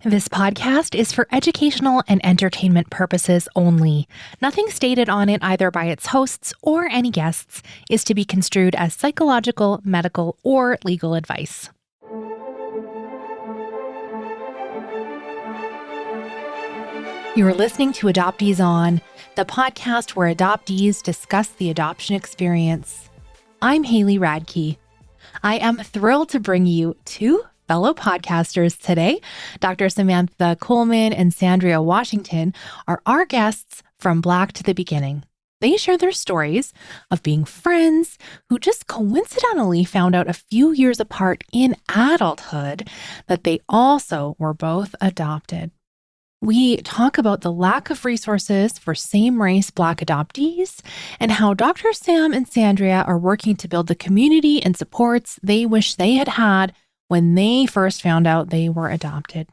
This podcast is for educational and entertainment purposes only. Nothing stated on it, either by its hosts or any guests, is to be construed as psychological, medical, or legal advice. You're listening to Adoptees On, the podcast where adoptees discuss the adoption experience. I'm Haley Radke. I am thrilled to bring you two fellow podcasters today. Dr. Samantha Coleman and Sandria Washington are our guests from Black to the Beginning. They share their stories of being friends who just coincidentally found out a few years apart in adulthood that they also were both adopted. We talk about the lack of resources for same-race Black adoptees and how Dr. Sam and Sandria are working to build the community and supports they wish they had had when they first found out they were adopted.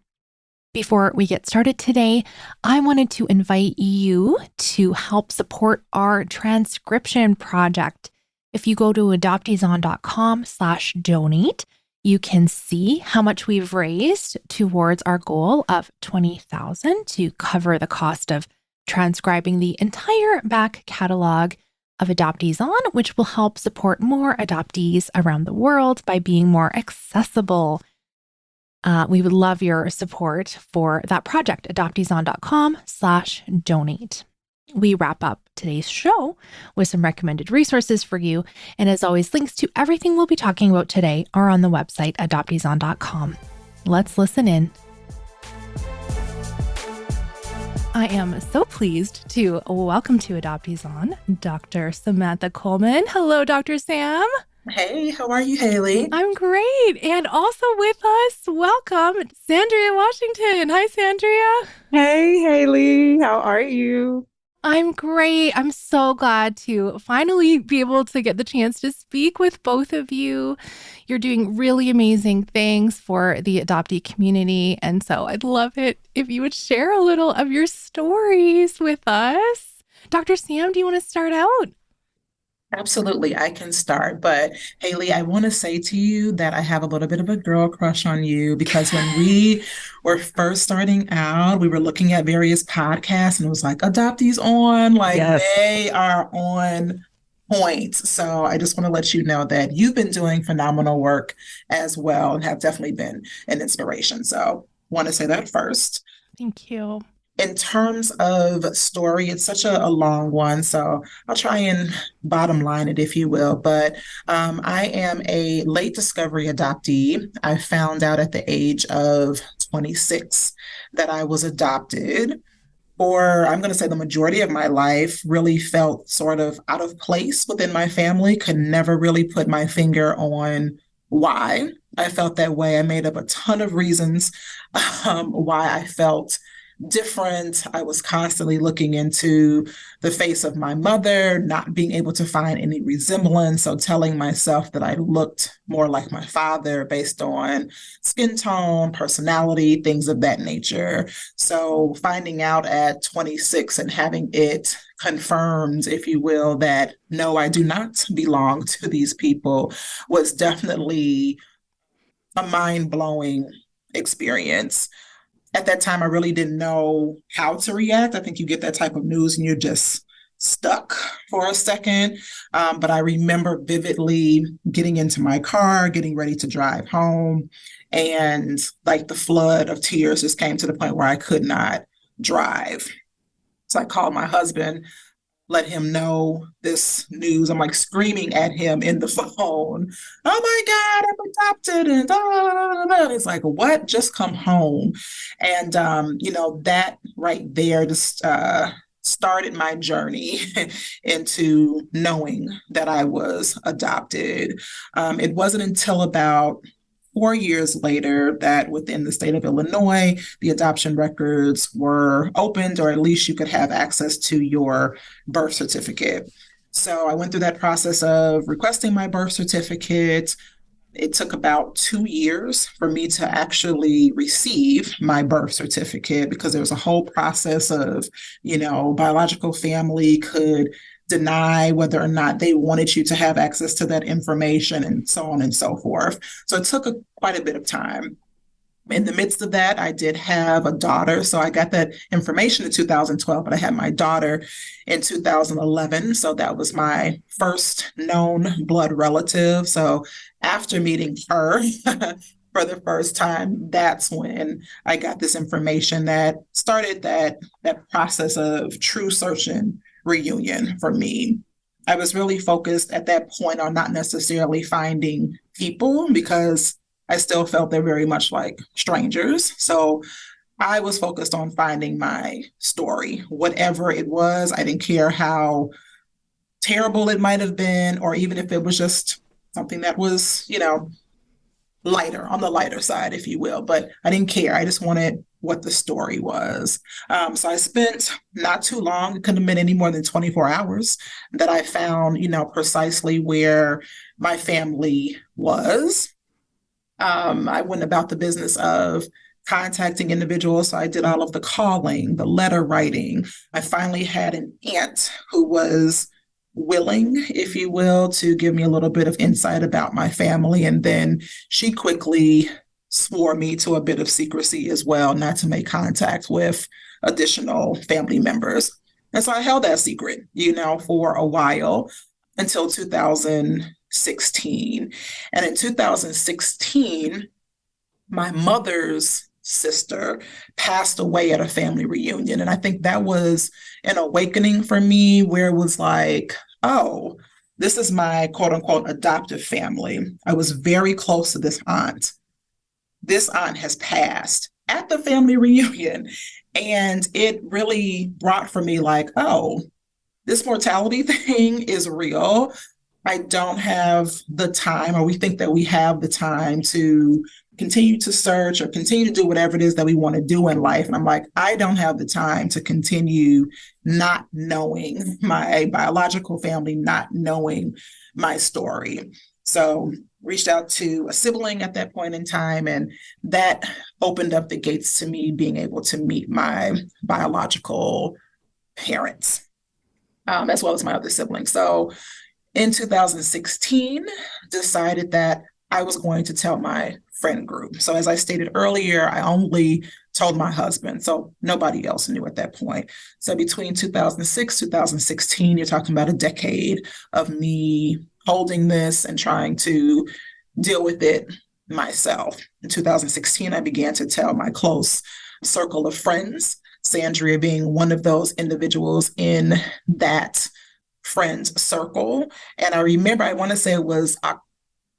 Before we get started today, I wanted to invite you to help support our transcription project. If you go to adopteeson.com/donate, you can see how much we've raised towards our goal of $20,000 to cover the cost of transcribing the entire back catalog of Adoptees On, which will help support more adoptees around the world by being more accessible. We would love your support for that project, adopteeson.com/donate. We wrap up today's show with some recommended resources for you. And as always, links to everything we'll be talking about today are on the website, adopteeson.com. Let's listen in. I am so pleased to welcome to Adoptees On, Dr. Samantha Coleman. Hello, Dr. Sam. Hey, how are you, Haley? I'm great. And also with us, welcome, Sandria Washington. Hi, Sandria. Hey, Haley. How are you? I'm great. I'm so glad to finally be able to get the chance to speak with both of you. You're doing really amazing things for the adoptee community. And so I'd love it if you would share a little of your stories with us. Dr. Sam, do you want to start out? Absolutely, I can start. But Haley, I want to say to you that I have a little bit of a girl crush on you because when we were first starting out, we were looking at various podcasts and it was like Adoptees On, like Yes. They are on point. So I just want to let you know that you've been doing phenomenal work as well and have definitely been an inspiration. So want to say that first. Thank you. In terms of story, it's such a long one, so I'll try and bottom line it, if you will. But I am a late discovery adoptee. I found out at the age of 26 that I was adopted. Or I'm going to say the majority of my life really felt sort of out of place within my family, could never really put my finger on why I felt that way. I made up a ton of reasons why I felt different. I was constantly looking into the face of my mother, not being able to find any resemblance. So telling myself that I looked more like my father based on skin tone, personality, things of that nature. So finding out at 26 and having it confirmed, if you will, that no, I do not belong to these people was definitely a mind-blowing experience. At that time, I really didn't know how to react. I think you get that type of news and you're just stuck for a second. But I remember vividly getting into my car, getting ready to drive home, and like the flood of tears just came to the point where I could not drive. So I called my husband, let him know this news. I'm like screaming at him in the phone. Oh my God, I'm adopted. And it's like, what? Just come home. And, that right there just started my journey into knowing that I was adopted. It wasn't until about 4 years later that within the state of Illinois, the adoption records were opened, or at least you could have access to your birth certificate. So I went through that process of requesting my birth certificate. It took about 2 years for me to actually receive my birth certificate because there was a whole process of, biological family could deny whether or not they wanted you to have access to that information and so on and so forth. So it took quite a bit of time. In the midst of that, I did have a daughter. So I got that information in 2012, but I had my daughter in 2011. So that was my first known blood relative. So after meeting her for the first time, that's when I got this information that started that process of true search and reunion for me. I was really focused at that point on not necessarily finding people because I still felt they're very much like strangers. So I was focused on finding my story, whatever it was. I didn't care how terrible it might have been, or even if it was just something that was, lighter, on the lighter side, if you will. But I didn't care. I just wanted what the story was. So I spent not too long, it couldn't have been any more than 24 hours, that I found, precisely where my family was. I went about the business of contacting individuals. So I did all of the calling, the letter writing. I finally had an aunt who was willing, if you will, to give me a little bit of insight about my family. And then she quickly swore me to a bit of secrecy as well, not to make contact with additional family members. And so I held that secret, for a while until 2016. And in 2016, my mother's sister passed away at a family reunion. And I think that was an awakening for me, where it was like, oh, this is my quote unquote adoptive family. I was very close to this aunt. This aunt has passed at the family reunion. And it really brought for me like, oh, this mortality thing is real. I don't have the time, or we think that we have the time to continue to search or continue to do whatever it is that we want to do in life. And I'm like, I don't have the time to continue not knowing my biological family, not knowing my story. So reached out to a sibling at that point in time, and that opened up the gates to me being able to meet my biological parents, as well as my other siblings. So in 2016, decided that I was going to tell my friend group. So as I stated earlier, I only told my husband, so nobody else knew at that point. So between 2006, 2016, you're talking about a decade of me holding this and trying to deal with it myself. In 2016, I began to tell my close circle of friends, Sandria being one of those individuals in that friends circle. And I remember, I want to say it was,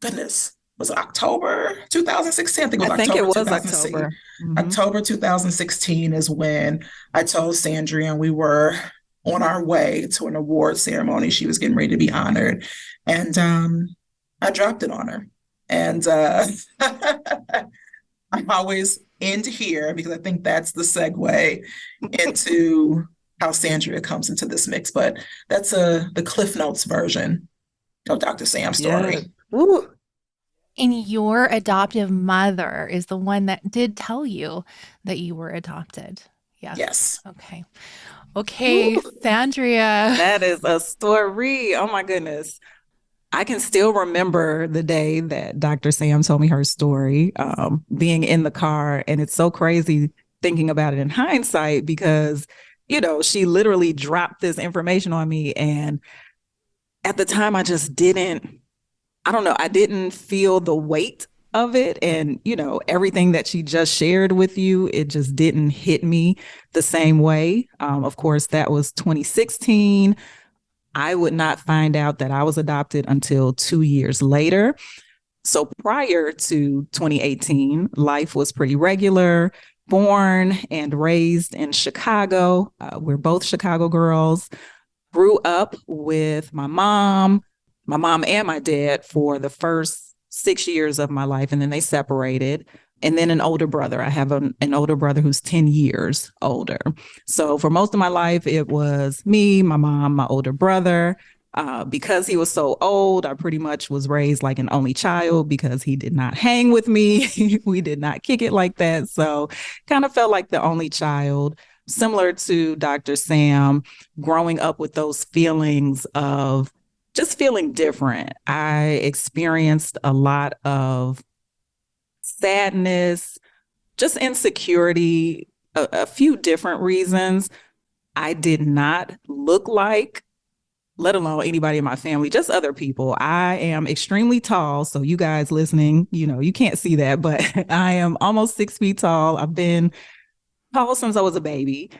was it October 2016? I think it was October 2016. October. Mm-hmm. October 2016 is when I told Sandria, and we were on our way to an award ceremony. She was getting ready to be honored. And I dropped it on her. And I always end here because I think that's the segue into how Sandria comes into this mix. But that's the Cliff Notes version of Dr. Sam's story. Yeah. And your adoptive mother is the one that did tell you that you were adopted. Yes. Yes. Okay, Ooh. Sandria. That is a story. Oh my goodness. I can still remember the day that Dr. Sam told me her story, being in the car. And it's so crazy thinking about it in hindsight because, she literally dropped this information on me. And at the time, I just didn't feel the weight of it. And, everything that she just shared with you, it just didn't hit me the same way. Of course, that was 2016. I would not find out that I was adopted until 2 years later. So prior to 2018, life was pretty regular, born and raised in Chicago. We're both Chicago girls, grew up with my mom and my dad for the first 6 years of my life, and then they separated. And then an older brother. I have an older brother who's 10 years older. So for most of my life, it was me, my mom, my older brother. Because he was so old, I pretty much was raised like an only child because he did not hang with me. We did not kick it like that. So kind of felt like the only child. Similar to Dr. Sam, growing up with those feelings of just feeling different. I experienced a lot of sadness, just insecurity, a few different reasons. I did not look like, let alone anybody in my family, just other people. I am extremely tall. So you guys listening, you can't see that, but I am almost 6 feet tall. I've been tall since I was a baby.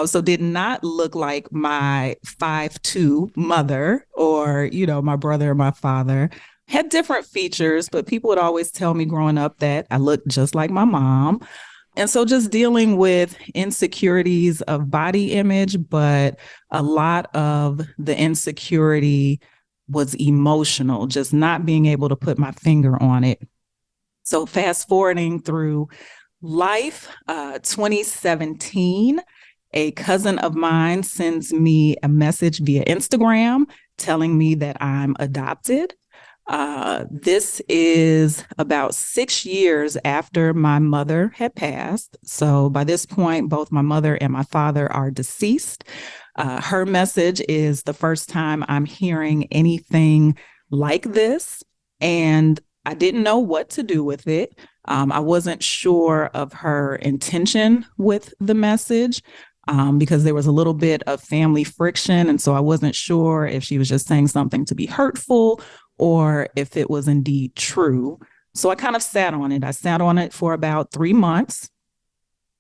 So did not look like my 5'2" mother or, my brother or my father. Had different features, but people would always tell me growing up that I looked just like my mom. And so just dealing with insecurities of body image, but a lot of the insecurity was emotional, just not being able to put my finger on it. So fast forwarding through life, 2017, a cousin of mine sends me a message via Instagram telling me that I'm adopted. This is about 6 years after my mother had passed. So by this point, both my mother and my father are deceased. Her message is the first time I'm hearing anything like this, and I didn't know what to do with it. I wasn't sure of her intention with the message because there was a little bit of family friction. And so I wasn't sure if she was just saying something to be hurtful or if it was indeed true. So I kind of sat on it. I sat on it for about 3 months.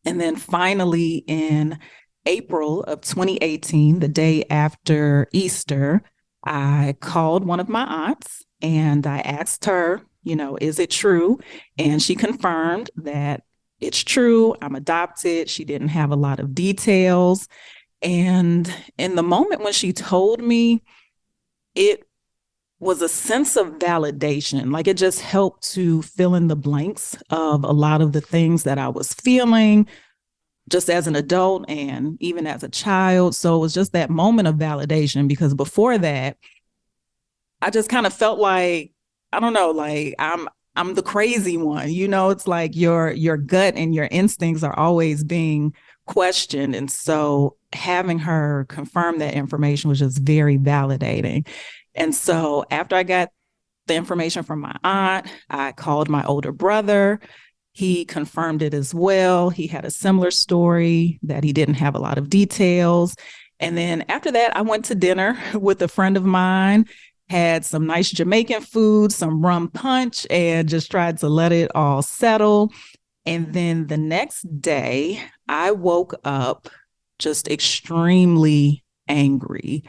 And then finally in April of 2018, the day after Easter, I called one of my aunts and I asked her, is it true? And she confirmed that it's true. I'm adopted. She didn't have a lot of details. And in the moment when she told me, it was a sense of validation. Like it just helped to fill in the blanks of a lot of the things that I was feeling just as an adult and even as a child. So it was just that moment of validation, because before that, I just kind of felt like, I don't know, like I'm the crazy one. It's like your gut and your instincts are always being questioned. And so having her confirm that information was just very validating. And so after I got the information from my aunt, I called my older brother. He confirmed it as well. He had a similar story that he didn't have a lot of details. And then after that, I went to dinner with a friend of mine, had some nice Jamaican food, some rum punch, and just tried to let it all settle. And then the next day, I woke up just extremely angry.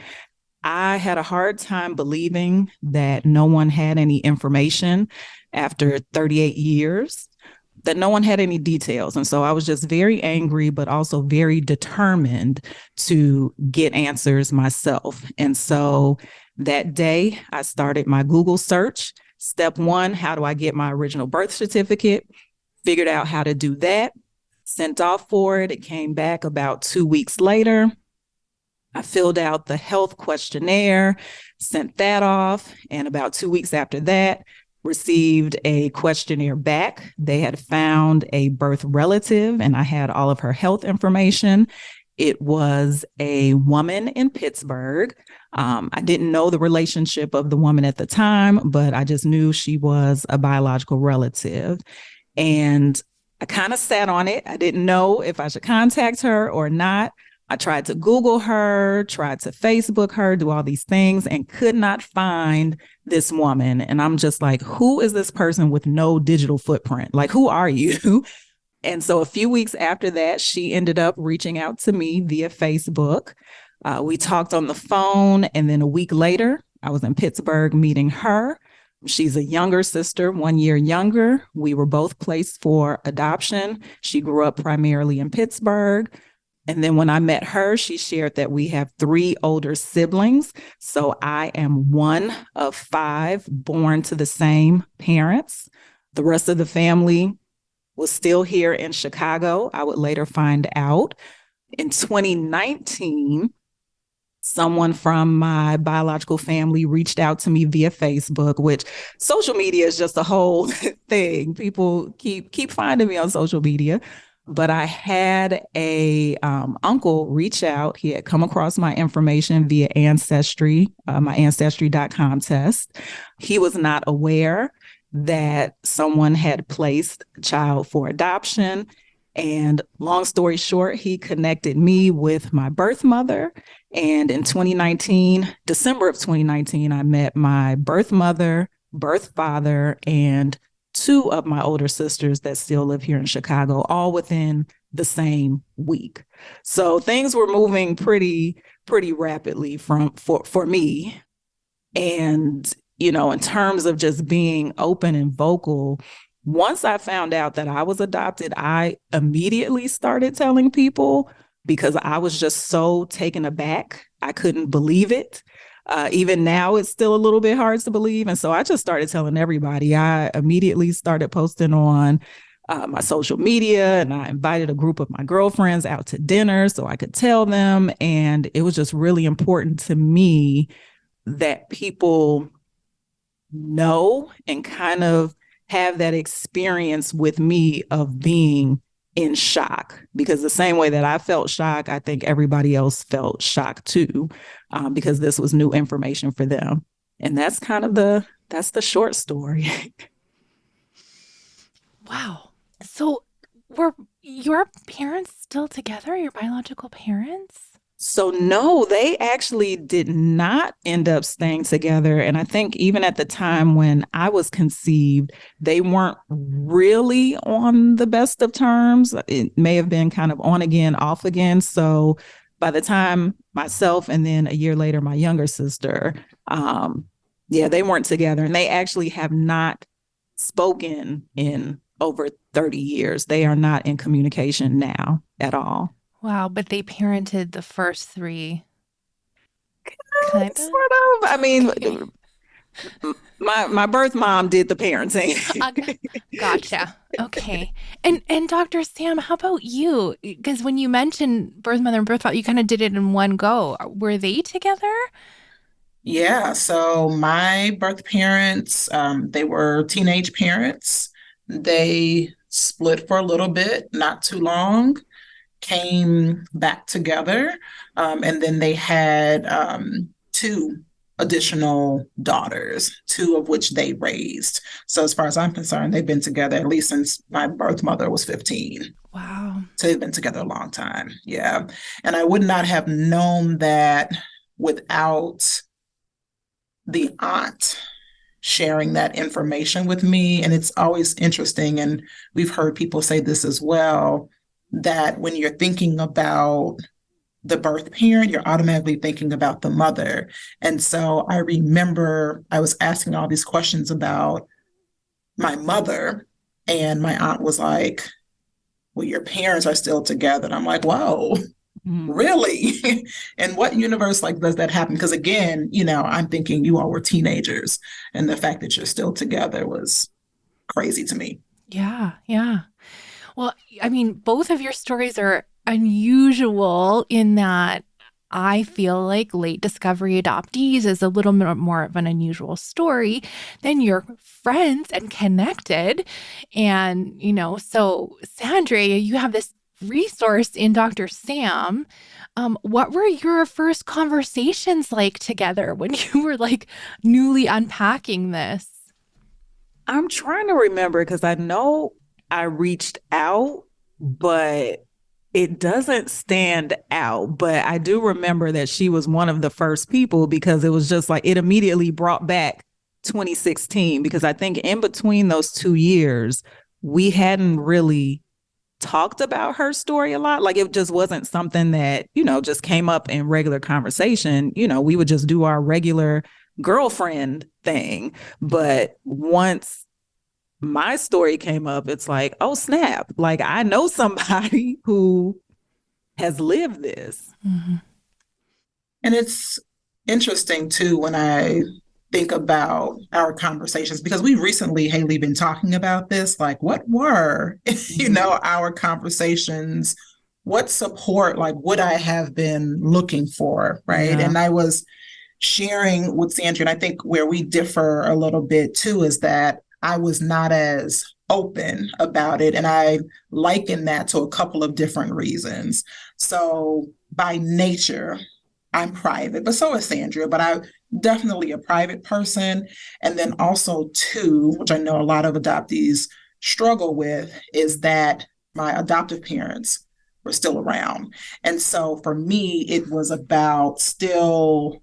I had a hard time believing that no one had any information after 38 years, that no one had any details. And so I was just very angry, but also very determined to get answers myself. And so that day, I started my Google search. Step one, how do I get my original birth certificate? Figured out how to do that, sent off for it. It came back about 2 weeks later. I filled out the health questionnaire, sent that off, and about 2 weeks after that, received a questionnaire back. They had found a birth relative, and I had all of her health information. It was a woman in Pittsburgh. I didn't know the relationship of the woman at the time, but I just knew she was a biological relative. And I kind of sat on it. I didn't know if I should contact her or not. I tried to Google her, tried to Facebook her, do all these things, and could not find this woman. And I'm just like, who is this person with no digital footprint? Like, who are you? And so a few weeks after that, she ended up reaching out to me via Facebook. We talked on the phone. And then a week later, I was in Pittsburgh meeting her. She's a younger sister, 1 year younger. We were both placed for adoption. She grew up primarily in Pittsburgh. And then when I met her, she shared that we have 3 older siblings. So I am one of 5 born to the same parents. The rest of the family was still here in Chicago. I would later find out. In 2019, someone from my biological family reached out to me via Facebook, which social media is just a whole thing. People keep finding me on social media. But I had a uncle reach out. He had come across my information via Ancestry, my Ancestry.com test. He was not aware that someone had placed a child for adoption. And long story short, he connected me with my birth mother. And in 2019, December of 2019, I met my birth mother, birth father, and two of my older sisters that still live here in Chicago, all within the same week. So things were moving pretty rapidly for me. And, in terms of just being open and vocal, once I found out that I was adopted, I immediately started telling people because I was just so taken aback. I couldn't believe it. Even now, it's still a little bit hard to believe. And so I just started telling everybody. I immediately started posting on my social media, and I invited a group of my girlfriends out to dinner so I could tell them. And it was just really important to me that people know and kind of have that experience with me of being in shock, because the same way that I felt shock, I think everybody else felt shock too, because this was new information for them. And that's kind of that's the short story. Wow. So were your parents still together, your biological parents? So no, they actually did not end up staying together. And I think even at the time when I was conceived, they weren't really on the best of terms. It may have been kind of on again, off again. So by the time myself and then a year later, my younger sister, they weren't together. And they actually have not spoken in over 30 years. They are not in communication now at all. Wow, but they parented the first three. Kind of? Sort of. I mean, okay. my birth mom did the parenting. Gotcha. Okay. And Dr. Sam, how about you? Because when you mentioned birth mother and birth father, you kind of did it in one go. Were they together? Yeah, so my birth parents, they were teenage parents. They split for a little bit, not too long, came back together, and then they had two additional daughters, two of which they raised. So as far as I'm concerned, they've been together at least since my birth mother was 15. Wow. So they've been together a long time. Yeah. And I would not have known that without the aunt sharing that information with me. And it's always interesting, and we've heard people say this as well, that when you're thinking about the birth parent, you're automatically thinking about the mother. And so I remember I was asking all these questions about my mother, and my aunt was like, well, your parents are still together. And I'm like, whoa, really? In what universe does that happen? Because again, I'm thinking you all were teenagers, and the fact that you're still together was crazy to me. Yeah, yeah. Well, I mean, both of your stories are unusual in that I feel like late discovery adoptees is a little bit more of an unusual story than your friends and connected. And, so Sandria, you have this resource in Dr. Sam. What were your first conversations like together when you were newly unpacking this? I'm trying to remember because I know I reached out, but it doesn't stand out. But I do remember that she was one of the first people, because it was just it immediately brought back 2016, because I think in between those 2 years, we hadn't really talked about her story a lot. It just wasn't something that, just came up in regular conversation. We would just do our regular girlfriend thing. But once my story came up, it's oh, snap. I know somebody who has lived this. Mm-hmm. And it's interesting too, when I think about our conversations, because we've recently, Haley, been talking about this, what were, our conversations, what support, would I have been looking for, right? Yeah. And I was sharing with Sandra, and I think where we differ a little bit too, is that I was not as open about it. And I liken that to a couple of different reasons. So by nature, I'm private, but so is Sandria, but I'm definitely a private person. And then also, too, which I know a lot of adoptees struggle with, is that my adoptive parents were still around. And so for me, it was about still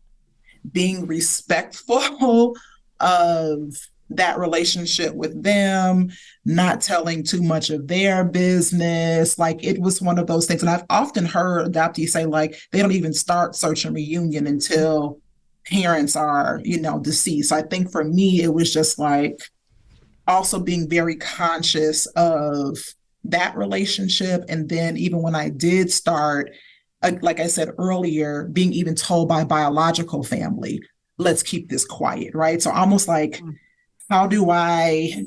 being respectful of that relationship with them, not telling too much of their business. Like it was one of those things. And I've often heard adoptees say, like, they don't even start search and reunion until parents are, deceased. So I think for me, it was just like also being very conscious of that relationship. And then even when I did start, like I said earlier, being even told by biological family, let's keep this quiet, right? So almost like, how do I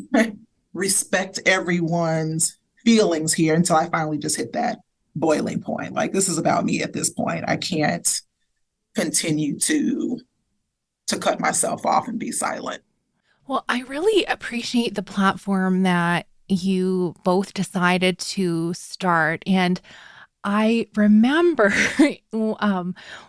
respect everyone's feelings here until I finally just hit that boiling point? Like, this is about me at this point. I can't continue to cut myself off and be silent. Well, I really appreciate the platform that you both decided to start. And I remember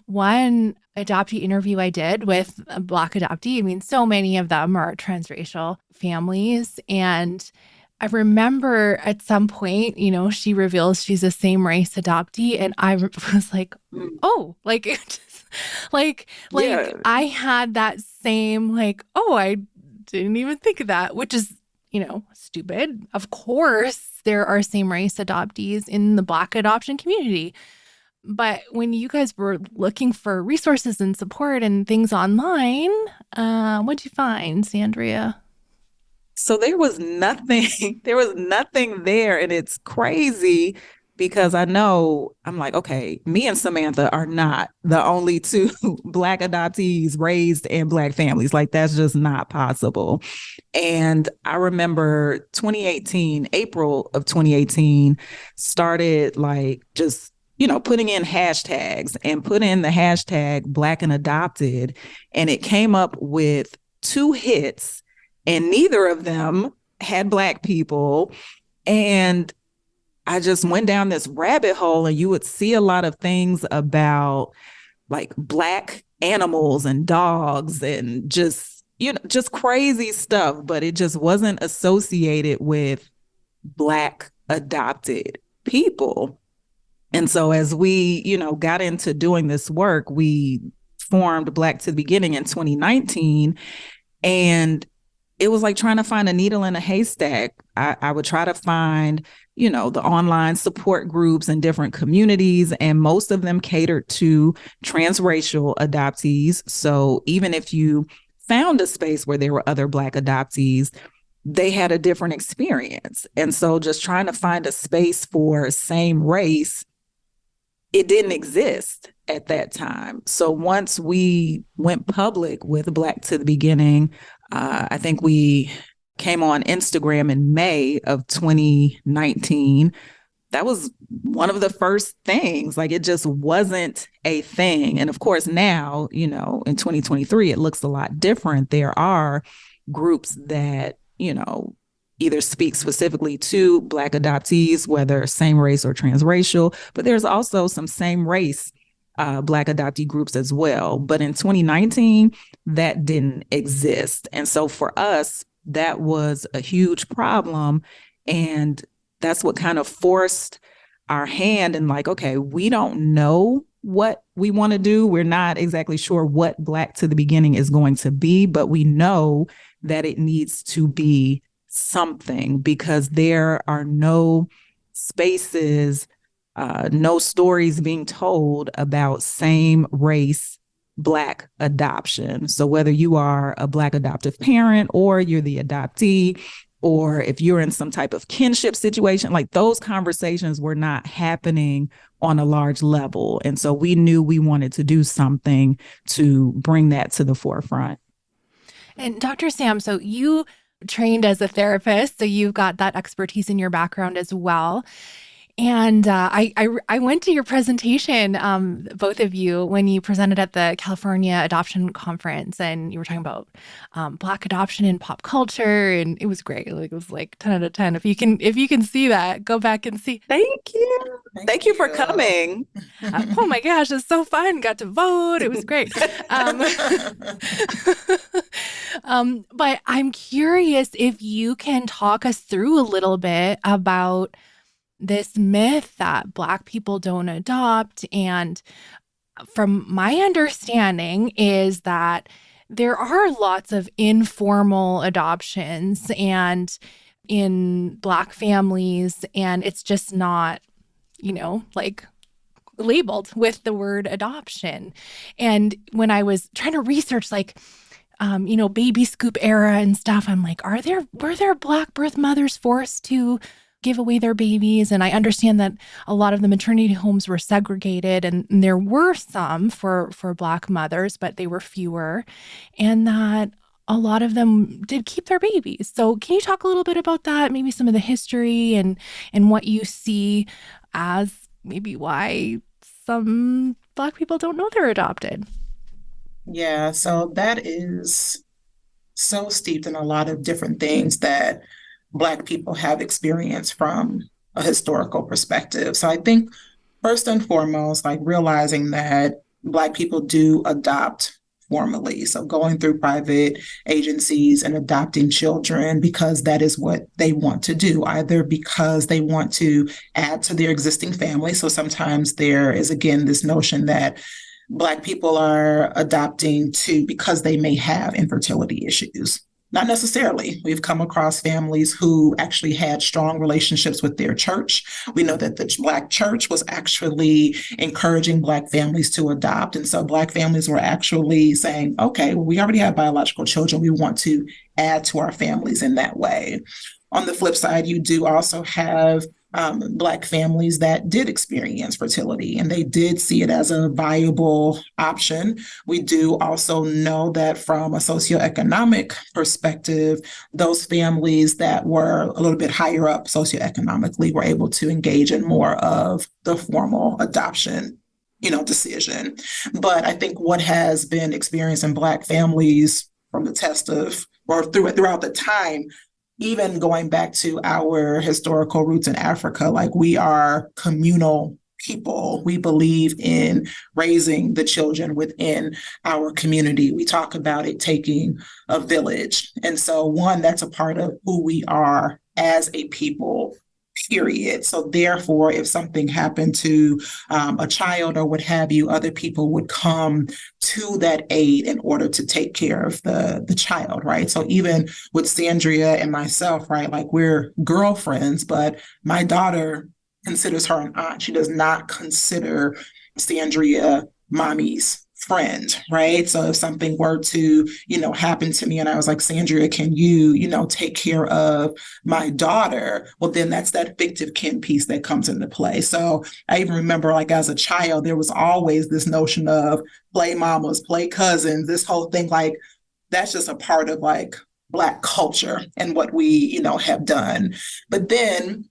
one adoptee interview I did with a Black adoptee. I mean, so many of them are transracial families. And I remember at some point, she reveals she's a same race adoptee. And I was like, oh, like, Yeah. I had that same, like, oh, I didn't even think of that, which is, stupid. Of course, there are same race adoptees in the Black adoption community. But when you guys were looking for resources and support and things online, what'd you find, Sandria? So there was nothing, there was nothing there. And it's crazy because I'm like, okay, me and Samantha are not the only two Black adoptees raised in Black families. Like, that's just not possible. And I remember 2018, April of 2018, started like just, putting in hashtags and put in the hashtag Black and Adopted. And it came up with 2 hits, and neither of them had Black people. And I just went down this rabbit hole, and you would see a lot of things about like Black animals and dogs and just crazy stuff, but it just wasn't associated with Black adopted people. And so as we, got into doing this work, we formed Black to the Beginning in 2019, and it was like trying to find a needle in a haystack. I would try to find, the online support groups in different communities, and most of them catered to transracial adoptees. So even if you found a space where there were other Black adoptees, they had a different experience. And so just trying to find a space for same race, it didn't exist at that time. So once we went public with Black to the Beginning, I think we came on Instagram in May of 2019. That was one of the first things. Like, it just wasn't a thing. And of course, now, in 2023, it looks a lot different. There are groups that, either speak specifically to Black adoptees, whether same race or transracial, but there's also some same race Black adoptee groups as well. But in 2019, that didn't exist. And so for us, that was a huge problem. And that's what kind of forced our hand and like, okay, we don't know what we want to do. We're not exactly sure what Black to the Beginning is going to be, but we know that it needs to be something, because there are no spaces, no stories being told about same race Black adoption. So whether you are a Black adoptive parent or you're the adoptee, or if you're in some type of kinship situation, like, those conversations were not happening on a large level. And so we knew we wanted to do something to bring that to the forefront. And Dr. Sam, so you trained as a therapist, so you've got that expertise in your background as well. And I went to your presentation, both of you, when you presented at the California Adoption Conference, and you were talking about Black adoption in pop culture, and it was great. Like, it was like 10 out of 10. If you can see that, go back and see. Thank you. Thank you for coming. Oh my gosh, it's so fun. Got to vote. It was great. But I'm curious if you can talk us through a little bit about this myth that Black people don't adopt. And from my understanding is that there are lots of informal adoptions and in Black families, and it's just not, like labeled with the word adoption. And when I was trying to research baby scoop era and stuff, I'm like, were there Black birth mothers forced to give away their babies? And I understand that a lot of the maternity homes were segregated, and there were some for Black mothers, but they were fewer, and that a lot of them did keep their babies. So can you talk a little bit about that, maybe some of the history and what you see as maybe why some Black people don't know they're adopted? Yeah, so that is so steeped in a lot of different things that Black people have experienced from a historical perspective. So I think first and foremost, like realizing that Black people do adopt formally. So going through private agencies and adopting children because that is what they want to do, either because they want to add to their existing family. So sometimes there is, again, this notion that Black people are adopting because they may have infertility issues. Not necessarily. We've come across families who actually had strong relationships with their church. We know that the Black church was actually encouraging Black families to adopt. And so Black families were actually saying, okay, well, we already have biological children. We want to add to our families in that way. On the flip side, you do also have Black families that did experience fertility, and they did see it as a viable option. We do also know that from a socioeconomic perspective, those families that were a little bit higher up socioeconomically were able to engage in more of the formal adoption decision. But I think what has been experienced in Black families from the test of, or throughout the time, even going back to our historical roots in Africa, like we are communal people. We believe in raising the children within our community. We talk about it taking a village. And so one, that's a part of who we are as a people, period. So therefore, if something happened to a child or what have you, other people would come to that aid in order to take care of the child, right? So even with Sandria and myself, right, like we're girlfriends, but my daughter considers her an aunt. She does not consider Sandria mommy's friend, right? So if something were to, happen to me and I was like, Sandria, can you, take care of my daughter? Well, then that's that fictive kin piece that comes into play. So I even remember like as a child, there was always this notion of play mamas, play cousins, this whole thing, like that's just a part of like Black culture and what we, have done. But then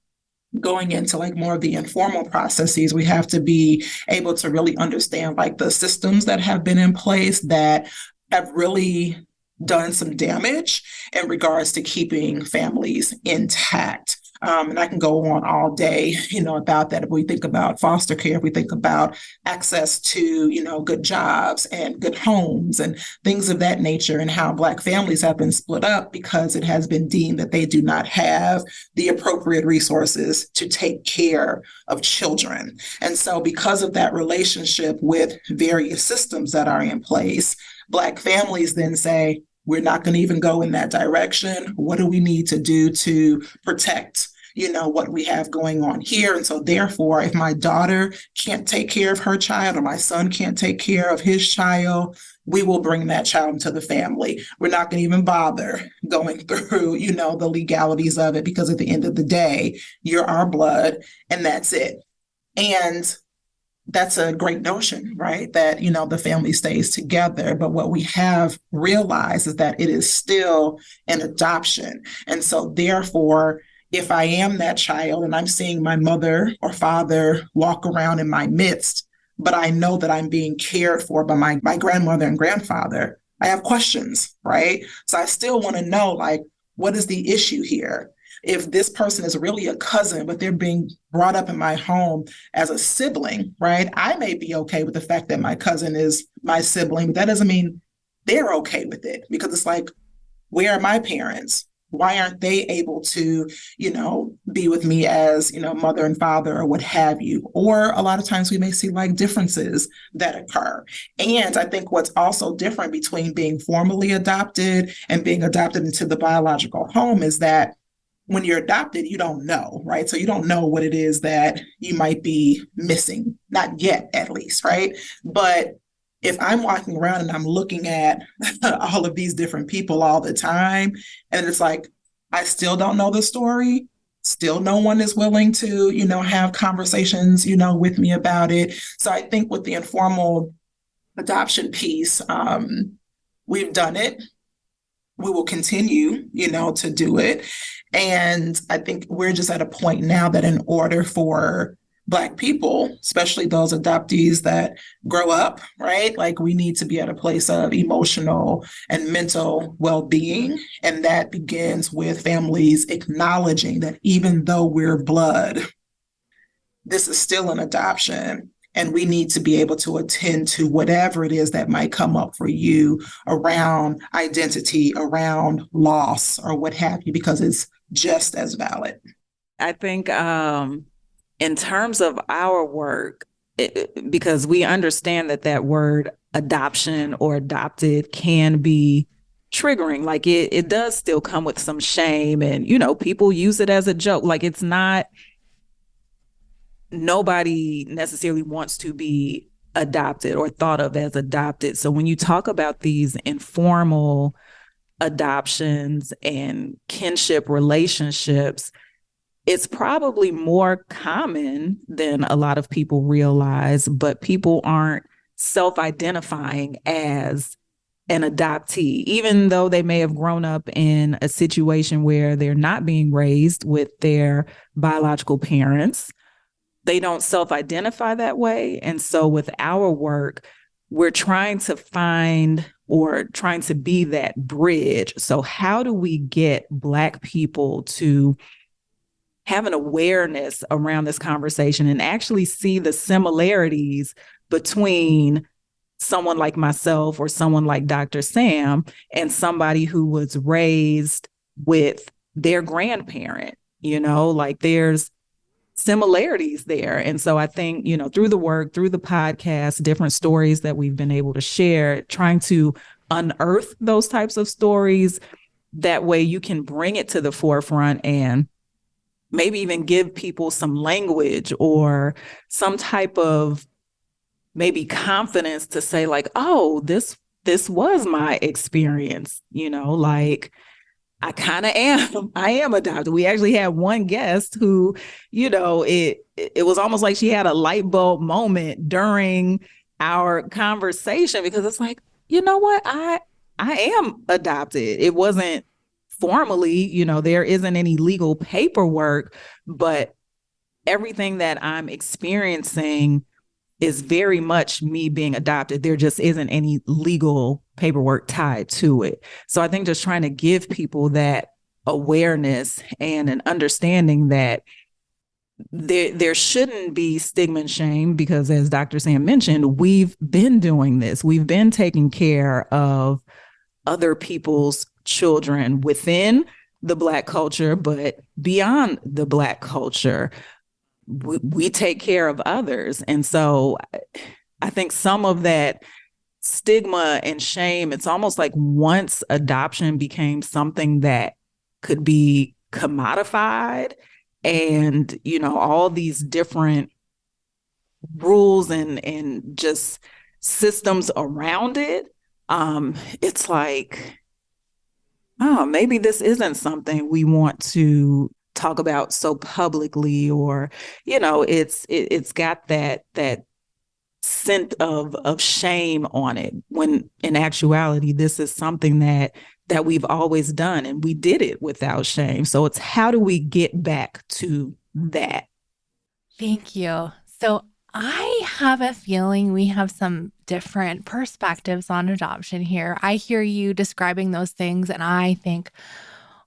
going into like more of the informal processes, we have to be able to really understand like the systems that have been in place that have really done some damage in regards to keeping families intact. And I can go on all day, about that. If we think about foster care, if we think about access to, good jobs and good homes and things of that nature, and how Black families have been split up because it has been deemed that they do not have the appropriate resources to take care of children. And so because of that relationship with various systems that are in place, Black families then say, we're not going to even go in that direction. What do we need to do to protect what we have going on here? And so therefore, if my daughter can't take care of her child or my son can't take care of his child, we will bring that child into the family. We're not going to even bother going through, the legalities of it, because at the end of the day, you're our blood and that's it. And that's a great notion, right? That, the family stays together. But what we have realized is that it is still an adoption. And so therefore, if I am that child and I'm seeing my mother or father walk around in my midst, but I know that I'm being cared for by my grandmother and grandfather, I have questions, right? So I still want to know, like, what is the issue here? If this person is really a cousin, but they're being brought up in my home as a sibling, right? I may be okay with the fact that my cousin is my sibling, but that doesn't mean they're okay with it, because it's like, where are my parents? Why aren't they able to, be with me as, mother and father or what have you? Or a lot of times we may see like differences that occur. And I think what's also different between being formally adopted and being adopted into the biological home is that when you're adopted, you don't know, right? So you don't know what it is that you might be missing, not yet at least, right? But if I'm walking around and I'm looking at all of these different people all the time, and it's like, I still don't know the story, still no one is willing to, have conversations, with me about it. So I think with the informal adoption piece, we've done it. We will continue, to do it. And I think we're just at a point now that in order for Black people, especially those adoptees that grow up, right? Like we need to be at a place of emotional and mental well-being. And that begins with families acknowledging that even though we're blood, this is still an adoption. And we need to be able to attend to whatever it is that might come up for you around identity, around loss, or what have you, because it's just as valid. I think in terms of our work, because we understand that word adoption or adopted can be triggering, like it does still come with some shame, and people use it as a joke. Like it's not, nobody necessarily wants to be adopted or thought of as adopted. So when you talk about these informal adoptions and kinship relationships, it's probably more common than a lot of people realize, but people aren't self-identifying as an adoptee, even though they may have grown up in a situation where they're not being raised with their biological parents. They don't self-identify that way. And so with our work, we're trying to find or trying to be that bridge. So how do we get Black people to have an awareness around this conversation and actually see the similarities between someone like myself or someone like Dr. Sam and somebody who was raised with their grandparent? Like there's similarities there. And so I think, through the work, through the podcast, different stories that we've been able to share, trying to unearth those types of stories, that way you can bring it to the forefront and maybe even give people some language or some type of maybe confidence to say like, oh, this was my experience, like I am adopted. We actually had one guest who, it was almost like she had a light bulb moment during our conversation, because it's like, you know what, I am adopted. It wasn't formally, there isn't any legal paperwork, but everything that I'm experiencing is very much me being adopted. There just isn't any legal paperwork tied to it. So I think just trying to give people that awareness and an understanding that there shouldn't be stigma and shame, because as Dr. Sam mentioned, we've been doing this. We've been taking care of other people's children within the Black culture, but beyond the Black culture, we take care of others. And so I think some of that stigma and shame, it's almost like once adoption became something that could be commodified and, all these different rules and just systems around it, it's like, oh, maybe this isn't something we want to talk about so publicly, or, it's got that scent of shame on it, when in actuality, this is something that that we've always done, and we did it without shame. So it's how do we get back to that? Thank you. So I have a feeling we have some different perspectives on adoption here. I hear you describing those things and I think,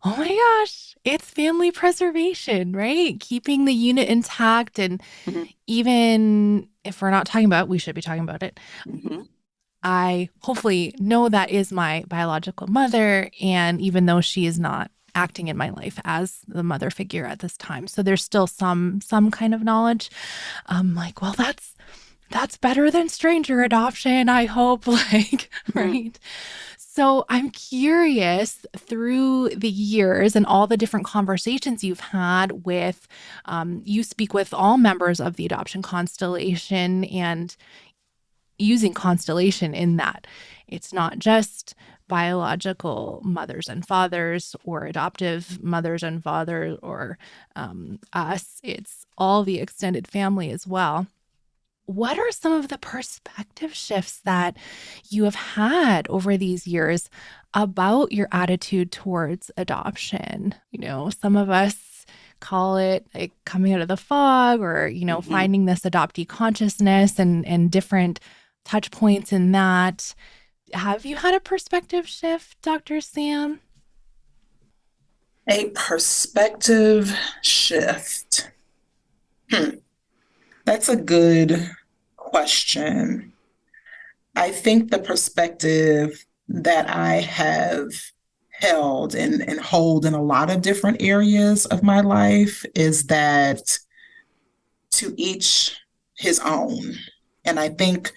oh my gosh, it's family preservation, right? Keeping the unit intact. And even if we're not talking about it, we should be talking about it. I hopefully know that is my biological mother. And even though she is not acting in my life as the mother figure at this time, so there's still some kind of knowledge. Like, well, that's better than stranger adoption, I hope, like, right? So I'm curious, through the years and all the different conversations you've had with, you speak with all members of the adoption constellation, and using constellation in that it's not just biological mothers and fathers or adoptive mothers and fathers or us, it's all the extended family as well. What are some of the perspective shifts that you have had over these years about your attitude towards adoption? You know, some of us call it like coming out of the fog, or, you know, finding this adoptee consciousness and different touch points in that. Have you had a perspective shift, Dr. Sam? A perspective shift. That's a good question. I think the perspective that I have held and hold in a lot of different areas of my life is that to each his own. And I think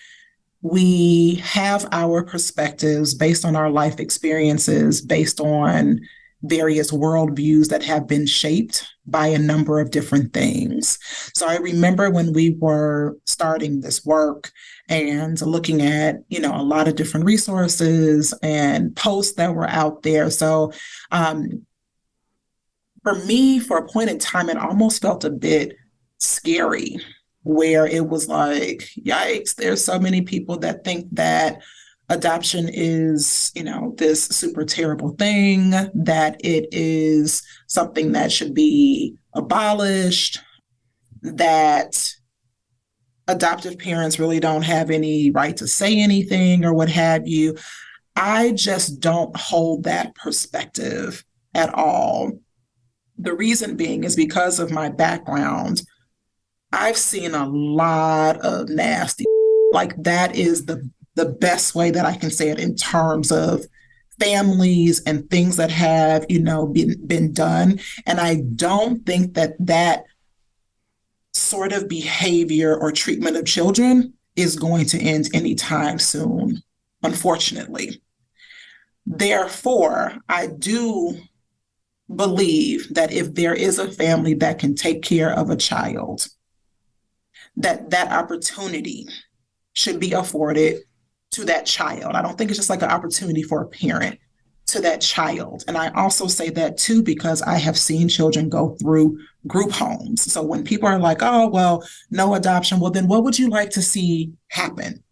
we have our perspectives based on our life experiences, based on various worldviews that have been shaped by a number of different things. So I remember when we were starting this work and looking at, you know, a lot of different resources and posts that were out there. So for me, for a point in time, it almost felt a bit scary, where it was like, yikes, there's so many people that think that adoption is, you know, this super terrible thing, that it is something that should be abolished, that adoptive parents really don't have any right to say anything or what have you. I just don't hold that perspective at all. The reason being is because of my background. I've seen a lot of nasty, like that is the best way that I can say it in terms of families and things that have, you know, been done. And I don't think that that sort of behavior or treatment of children is going to end anytime soon, unfortunately. Therefore, I do believe that if there is a family that can take care of a child, that opportunity should be afforded to that child. I don't think it's just like an opportunity for a parent, to that child. And I also say that too, because I have seen children go through group homes. So when people are like, oh, well, no adoption, well, then what would you like to see happen?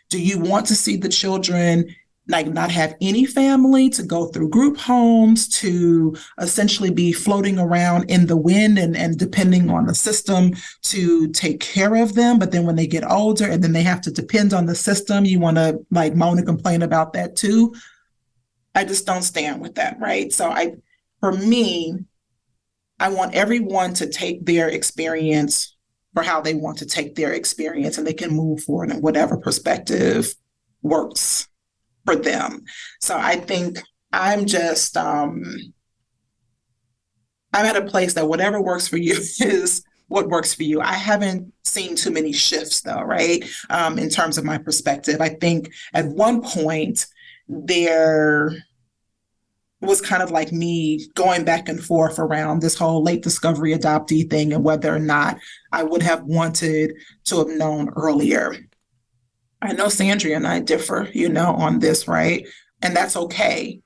Do you want to see the children like not have any family, to go through group homes, to essentially be floating around in the wind and depending on the system to take care of them? But then when they get older and then they have to depend on the system, you want to like moan and complain about that too. I just don't stand with that, right? So for me, I want everyone to take their experience for how they want to take their experience, and they can move forward in whatever perspective works for them. So I think I'm just, I'm at a place that whatever works for you is what works for you. I haven't seen too many shifts though, right? In terms of my perspective. I think at one point there was kind of like me going back and forth around this whole late discovery adoptee thing and whether or not I would have wanted to have known earlier. I know Sandria and I differ, you know, on this, right? And that's okay.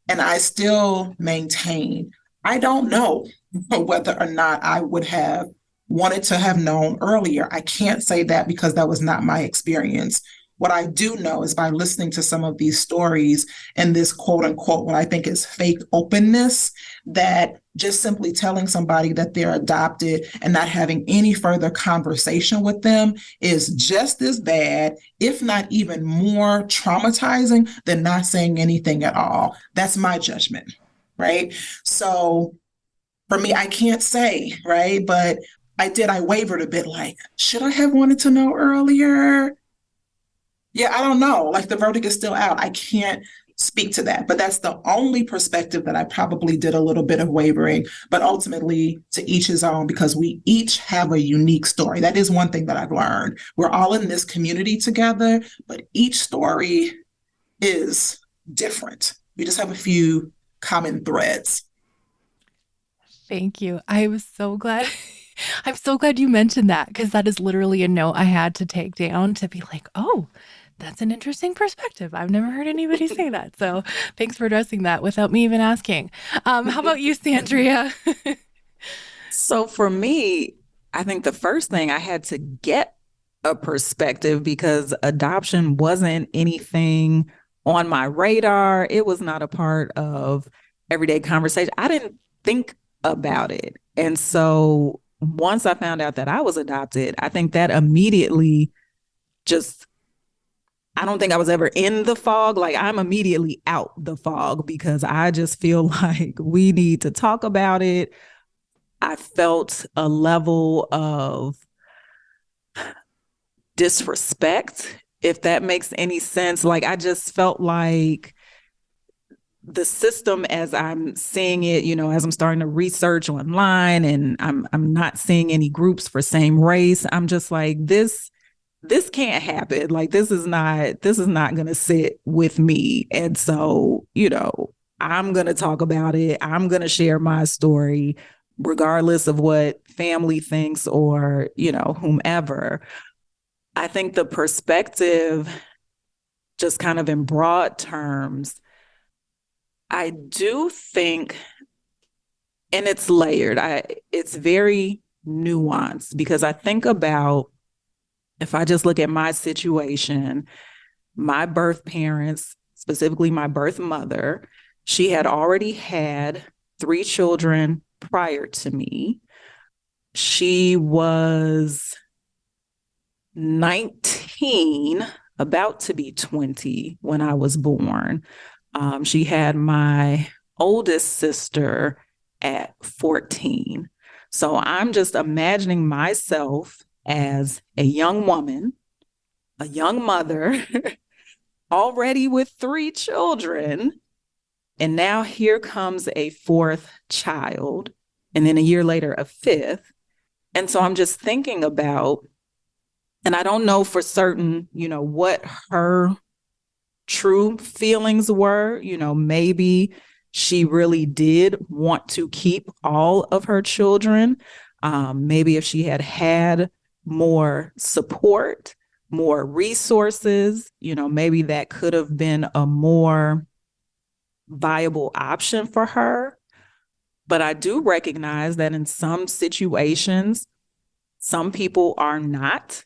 And I still maintain, I don't know whether or not I would have wanted to have known earlier. I can't say that because that was not my experience what I do know is by listening to some of these stories and this quote unquote, what I think is fake openness, that just simply telling somebody that they're adopted and not having any further conversation with them is just as bad, if not even more traumatizing than not saying anything at all. That's my judgment, right? So for me, I can't say, right? But I wavered a bit like, should I have wanted to know earlier? Yeah, I don't know. Like the verdict is still out. I can't speak to that. But that's the only perspective that I probably did a little bit of wavering. But ultimately, to each his own, because we each have a unique story. That is one thing that I've learned. We're all in this community together, but each story is different. We just have a few common threads. Thank you. I was so glad. I'm so glad you mentioned that, because that is literally a note I had to take down to be like, oh, that's an interesting perspective. I've never heard anybody say that. So thanks for addressing that without me even asking. How about you, Sandria? So for me, I think the first thing I had to get a perspective, because adoption wasn't anything on my radar. It was not a part of everyday conversation. I didn't think about it. And so once I found out that I was adopted, I think that immediately just, I don't think I was ever in the fog. Like I'm immediately out the fog, because I just feel like we need to talk about it. I felt a level of disrespect, if that makes any sense. Like I just felt like the system, as I'm seeing it, as I'm starting to research online, and I'm not seeing any groups for same race, I'm just like, this can't happen. Like this is not going to sit with me. And so, I'm going to talk about it. I'm going to share my story, regardless of what family thinks or, whomever. I think the perspective, just kind of in broad terms, I do think, and it's layered, it's very nuanced, because I think about, if I just look at my situation, my birth parents, specifically my birth mother, she had already had 3 children prior to me. She was 19, about to be 20 when I was born. She had my oldest sister at 14. So I'm just imagining myself as a young woman, a young mother, already with 3 children. And now here comes a 4th child, and then a year later, a 5th. And so I'm just thinking about, and I don't know for certain, what her true feelings were. Maybe she really did want to keep all of her children. Maybe if she had more support, more resources, maybe that could have been a more viable option for her. But I do recognize that in some situations, some people are not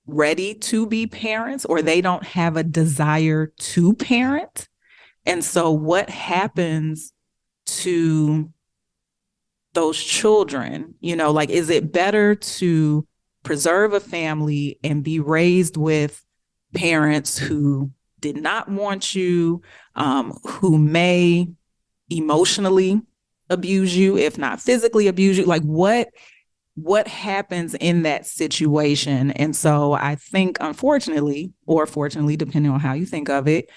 ready to be parents, or they don't have a desire to parent. And so what happens to those children? Is it better to preserve a family and be raised with parents who did not want you, who may emotionally abuse you, if not physically abuse you? Like what happens in that situation? And so I think, unfortunately, or fortunately, depending on how you think of it,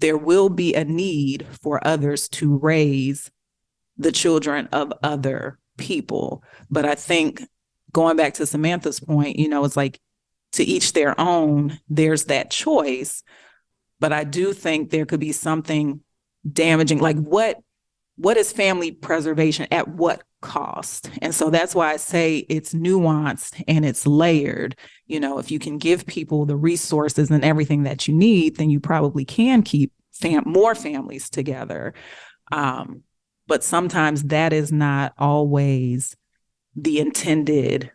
there will be a need for others to raise the children of other people. But I think, going back to Samantha's point, it's like, to each their own. There's that choice. But I do think there could be something damaging. Like what is family preservation at what cost? And so that's why I say it's nuanced and it's layered. If you can give people the resources and everything that you need, then you probably can keep more families together. But sometimes that is not always the intended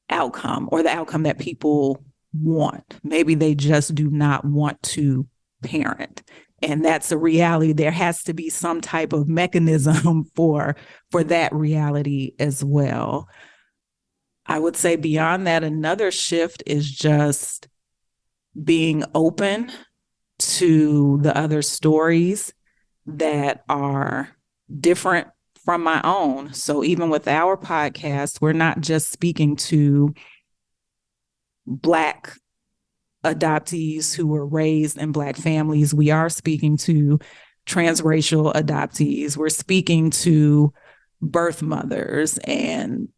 outcome, or the outcome that people want. Maybe they just do not want to parent. And that's a reality. There has to be some type of mechanism for that reality as well. I would say beyond that, another shift is just being open to the other stories that are different from my own. So even with our podcast, we're not just speaking to Black adoptees who were raised in Black families. We are speaking to transracial adoptees. We're speaking to birth mothers and,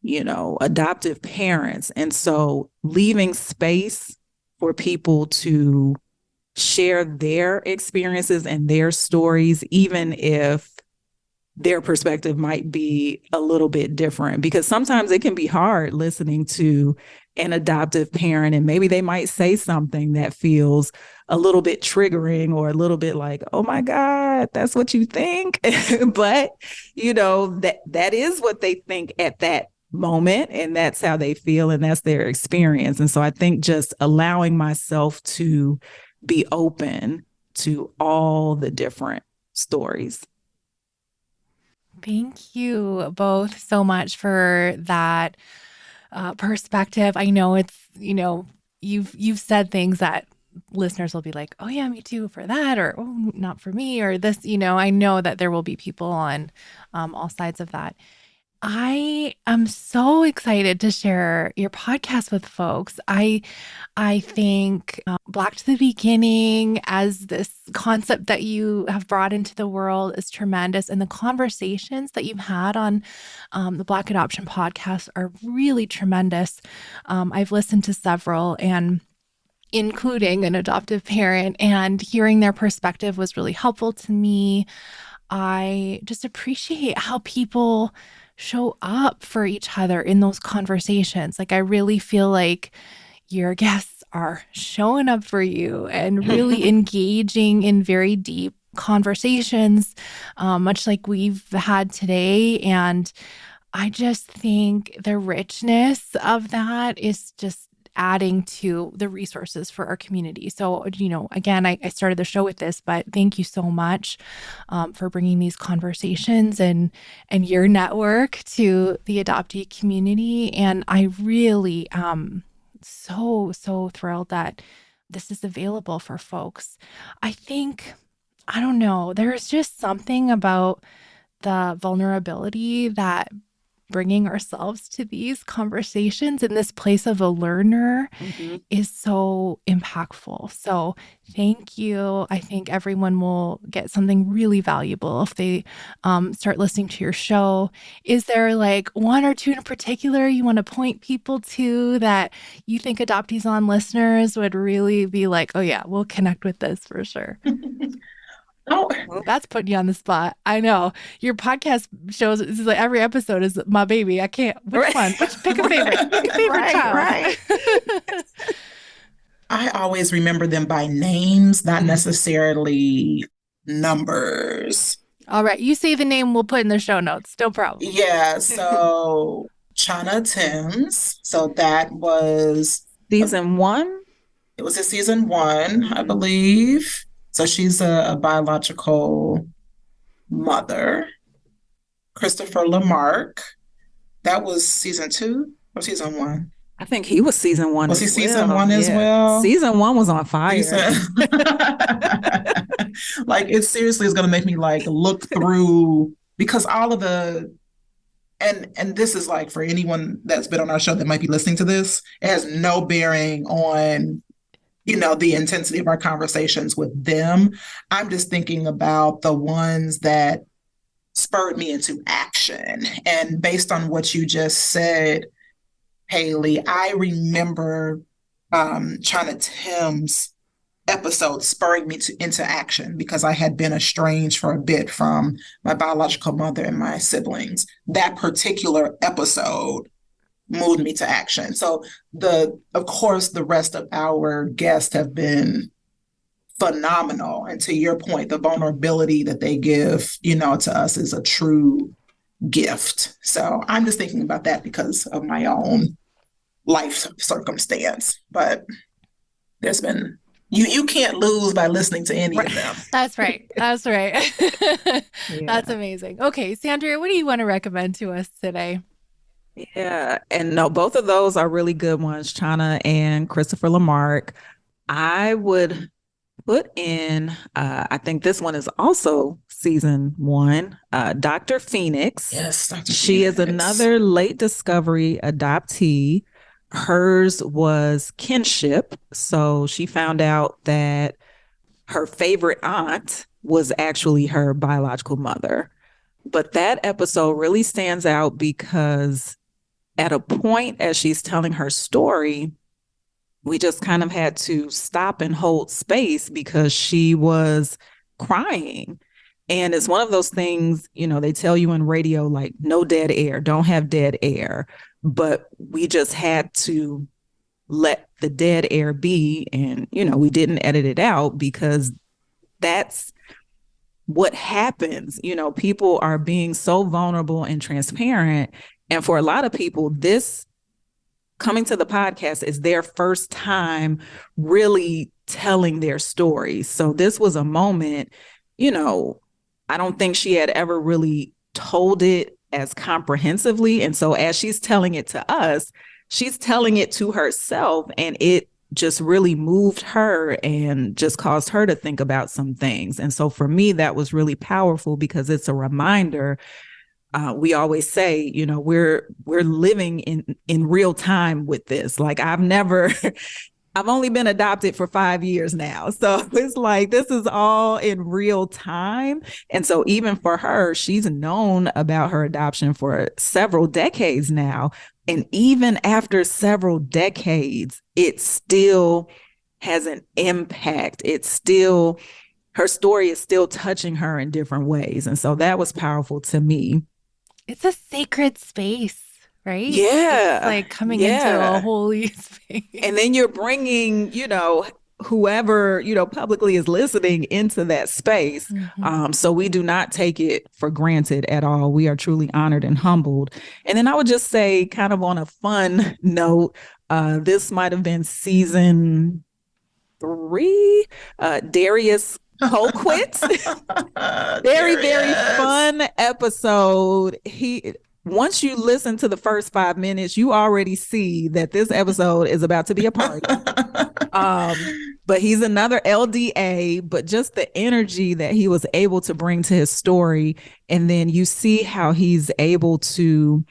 adoptive parents. And so leaving space for people to share their experiences and their stories, even if their perspective might be a little bit different, because sometimes it can be hard listening to an adoptive parent and maybe they might say something that feels a little bit triggering or a little bit like, oh my God, that's what you think. But, that is what they think at that moment, and that's how they feel, and that's their experience. And so I think just allowing myself to be open to all the different stories. Thank you both so much for that perspective. I know it's, you've said things that listeners will be like, oh yeah, me too for that, or oh, not for me, or this, I know that there will be people on all sides of that. I am so excited to share your podcast with folks. I think Black to the Beginning as this concept that you have brought into the world is tremendous. And the conversations that you've had on the Black Adoption podcast are really tremendous. I've listened to several, and including an adoptive parent, and hearing their perspective was really helpful to me. I just appreciate how people show up for each other in those conversations. Like, I really feel like your guests are showing up for you and really engaging in very deep conversations, much like we've had today. And I just think the richness of that is just adding to the resources for our community. So, again, I started the show with this, but thank you so much for bringing these conversations and your network to the adoptee community. And I really so thrilled that this is available for folks. I don't know, there's just something about the vulnerability that bringing ourselves to these conversations in this place of a learner is so impactful. So thank you. I think everyone will get something really valuable if they start listening to your show. Is there like one or two in particular you want to point people to that you think Adoptees On listeners would really be like, oh yeah, we'll connect with this for sure? Oh, that's putting you on the spot. I know your podcast shows this is like every episode is my baby. I can't. Which one? Pick a favorite. Pick a favorite child. Right. I always remember them by names, not necessarily numbers. All right, you say the name, we'll put in the show notes. No problem. Yeah. So Chana Timms. So that was season 1. It was a season 1, I believe. So she's a biological mother. Christopher Lamarck, that was season 2 or season 1? I think he was season 1. Was he season 1 as well? Season 1 was on fire. Like, it seriously is going to make me like look through, because all of the, and this is like for anyone that's been on our show that might be listening to this, it has no bearing on the intensity of our conversations with them. I'm just thinking about the ones that spurred me into action. And based on what you just said, Haley, I remember Chana Timms' episode spurring me into action because I had been estranged for a bit from my biological mother and my siblings. That particular episode moved me to action. So of course, the rest of our guests have been phenomenal. And to your point, the vulnerability that they give, to us is a true gift. So I'm just thinking about that because of my own life circumstance. But There's been you can't lose by listening to any of them. That's right. That's right. That's Yeah. amazing. Okay, Sandria, what do you want to recommend to us today? Yeah. And no, both of those are really good ones, Chana and Christopher Lamarck. I would put in, I think this one is also season one, Dr. Phoenix. Yes, Dr. She is Phoenix. another late discovery adoptee. Hers was kinship. So she found out that her favorite aunt was actually her biological mother. But that episode really stands out because at a point as she's telling her story, we just kind of had to stop and hold space because she was crying. And it's one of those things, you know, they tell you in radio, like, no dead air, don't have dead air. But we just had to let the dead air be. And, you know, we didn't edit it out because that's what happens. You know, people are being so vulnerable and transparent. And for a lot of people, this coming to the podcast is their first time really telling their stories. So this was a moment, you know, I don't think she had ever really told it as comprehensively. And so as she's telling it to us, she's telling it to herself, and it just really moved her and just caused her to think about some things. And so for me, that was really powerful because it's a reminder. We always say, you know, we're living in real time with this. Like I've only been adopted for 5 years now. So it's like, this is all in real time. And so even for her, she's known about her adoption for several decades now. And even after several decades, it still has an impact. Her story is still touching her in different ways. And so that was powerful to me. It's a sacred space, right? Yeah. It's like coming into a holy space. And then you're bringing, you know, whoever, you know, publicly is listening into that space. Mm-hmm. So we do not take it for granted at all. We are truly honored and humbled. And then I would just say, kind of on a fun note, this might have been season 3, Darius Colquitt. Very fun episode. Once you listen to the first 5 minutes, you already see that this episode is about to be a party. But he's another LDA, but just the energy that he was able to bring to his story. And then you see how he's able to,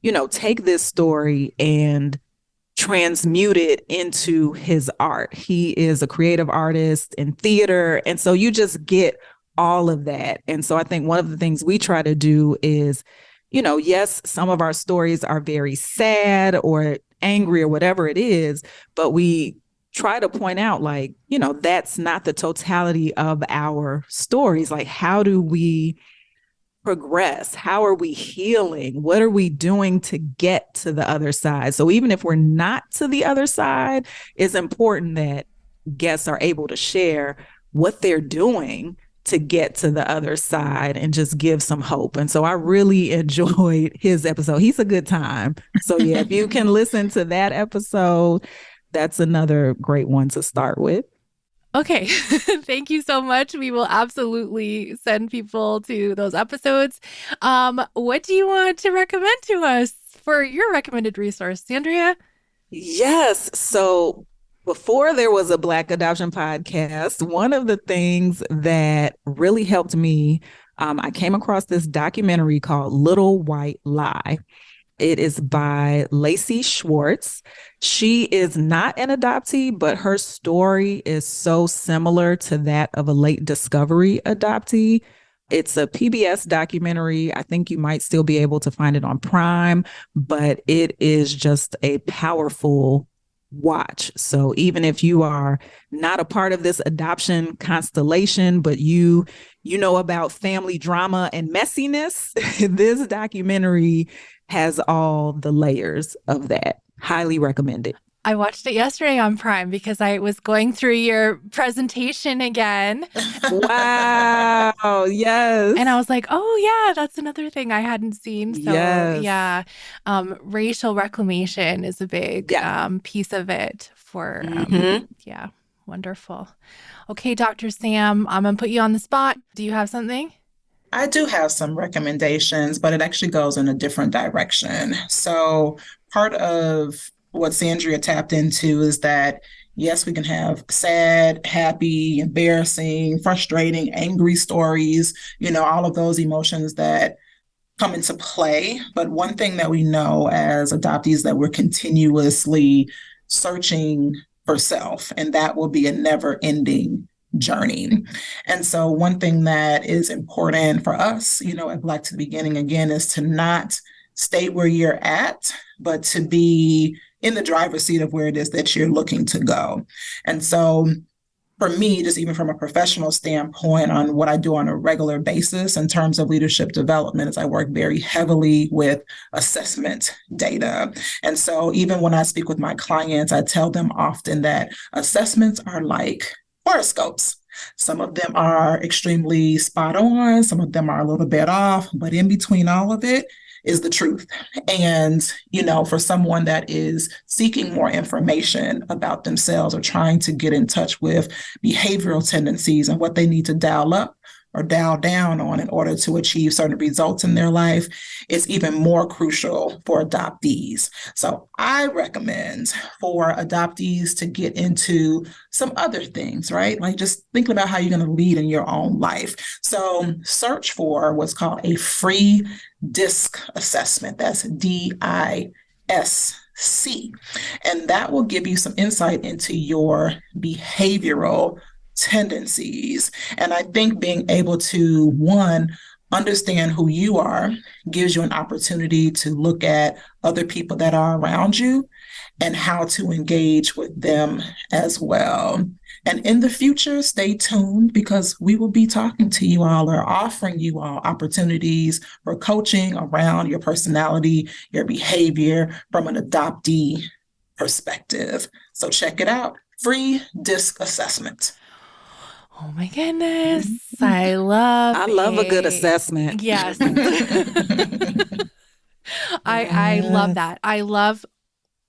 you know, take this story and transmute it into his art. He is a creative artist in theater. And so you just get all of that. And so I think one of the things we try to do is, you know, yes, some of our stories are very sad or angry or whatever it is, but we try to point out, like, you know, that's not the totality of our stories. Like, how do we progress? How are we healing? What are we doing to get to the other side? So even if we're not to the other side, it's important that guests are able to share what they're doing to get to the other side and just give some hope. And so I really enjoyed his episode. He's a good time. So yeah, if you can listen to that episode, that's another great one to start with. Okay. Thank you so much. We will absolutely send people to those episodes. What do you want to recommend to us for your recommended resource, Sandria? Yes. So before there was a Black Adoption podcast, one of the things that really helped me, I came across this documentary called Little White Lie. It is by Lacey Schwartz. She is not an adoptee, but her story is so similar to that of a late discovery adoptee. It's a PBS documentary. I think you might still be able to find it on Prime, but it is just a powerful watch. So even if you are not a part of this adoption constellation, but you know about family drama and messiness, this documentary has all the layers of that. Highly recommended. I watched it yesterday on Prime because I was going through your presentation again. Wow. Yes. And I was like, oh, yeah, that's another thing I hadn't seen. So, yes. yeah, racial reclamation is a big piece of it for, yeah, wonderful. Okay, Dr. Sam, I'm going to put you on the spot. Do you have something? I do have some recommendations, but it actually goes in a different direction. So, part of what Sandria tapped into is that, yes, we can have sad, happy, embarrassing, frustrating, angry stories, all of those emotions that come into play. But one thing that we know as adoptees that we're continuously searching for self, and that will be a never ending journey. And so one thing that is important for us, at Black to the Beginning, again, is to not stay where you're at, but to be in the driver's seat of where it is that you're looking to go. And so for me, just even from a professional standpoint on what I do on a regular basis in terms of leadership development, is I work very heavily with assessment data. And so even when I speak with my clients, I tell them often that assessments are like horoscopes. Some of them are extremely spot on, some of them are a little bit off, but in between all of it is the truth. And, for someone that is seeking more information about themselves or trying to get in touch with behavioral tendencies and what they need to dial up or dial down on in order to achieve certain results in their life, it's even more crucial for adoptees. So I recommend for adoptees to get into some other things, right? Like just thinking about how you're going to lead in your own life. So search for what's called a free DISC assessment. That's DISC. And that will give you some insight into your behavioral tendencies. And I think being able to, one, understand who you are gives you an opportunity to look at other people that are around you and how to engage with them as well. And in the future, stay tuned because we will be talking to you all or offering you all opportunities for coaching around your personality, your behavior from an adoptee perspective. So check it out. Free DISC assessment. Oh my goodness. I love a good assessment. Yes. I love that. I love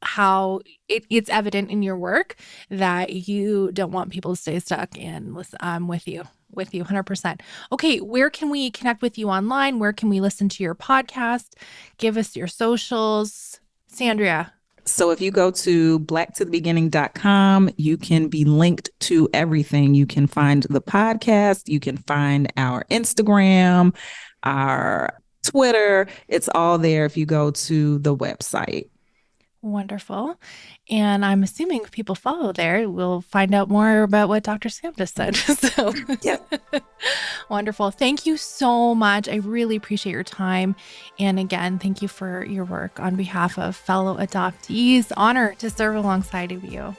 how it's evident in your work that you don't want people to stay stuck. And listen, I'm with you 100%. Okay. Where can we connect with you online? Where can we listen to your podcast? Give us your socials. Sandria. So if you go to blacktothebeginning.com, you can be linked to everything. You can find the podcast, you can find our Instagram, our Twitter. It's all there if you go to the website. Wonderful. And I'm assuming if people follow there, we'll find out more about what Dr. Sam just said. So, yep. Wonderful. Thank you so much. I really appreciate your time. And again, thank you for your work on behalf of fellow adoptees. Honor to serve alongside of you.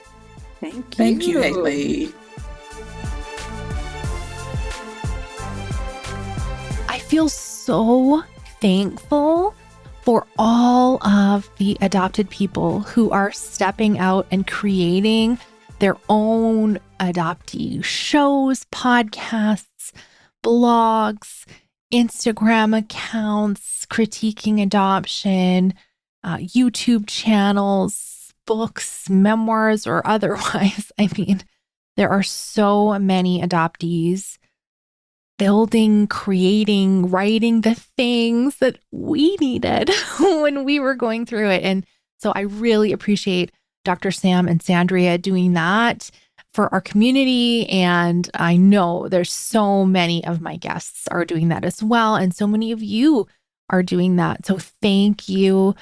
Thank you, Haley. I feel so thankful for all of the adopted people who are stepping out and creating their own adoptee shows, podcasts, blogs, Instagram accounts, critiquing adoption, YouTube channels, books, memoirs, or otherwise. I mean, there are so many adoptees building, creating, writing the things that we needed when we were going through it. And so I really appreciate Dr. Sam and Sandria doing that for our community. And I know there's so many of my guests are doing that as well. And so many of you are doing that. So thank you.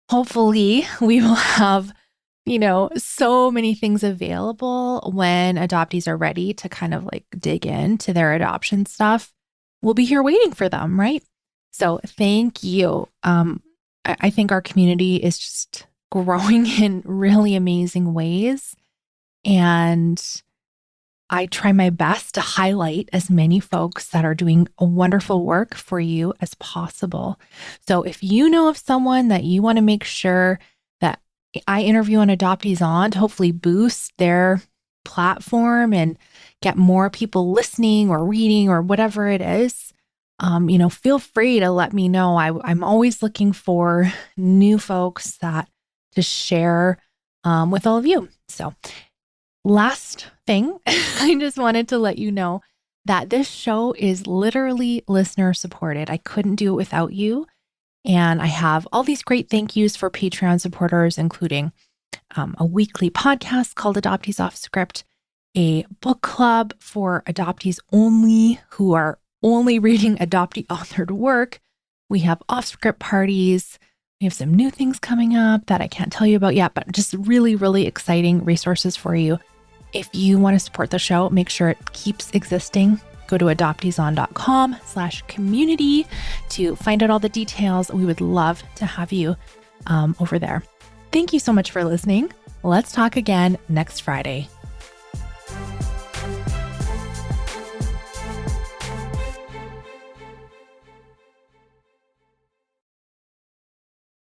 Hopefully we will have so many things available when adoptees are ready to kind of like dig into their adoption stuff. We'll be here waiting for them, right? So thank you. I think our community is just growing in really amazing ways. And I try my best to highlight as many folks that are doing a wonderful work for you as possible. So if you know of someone that you want to make sure that I interview on Adoptees On to hopefully boost their platform and get more people listening or reading or whatever it is, feel free to let me know. I'm always looking for new folks to share with all of you. So last thing, I just wanted to let you know that this show is literally listener supported. I couldn't do it without you. And I have all these great thank yous for Patreon supporters, including a weekly podcast called Adoptees Off Script, a book club for adoptees only who are only reading adoptee authored work. We have off script parties. We have some new things coming up that I can't tell you about yet, but just really, really exciting resources for you. If you want to support the show, make sure it keeps existing. Go to adopteeson.com/community to find out all the details. We would love to have you over there. Thank you so much for listening. Let's talk again next Friday.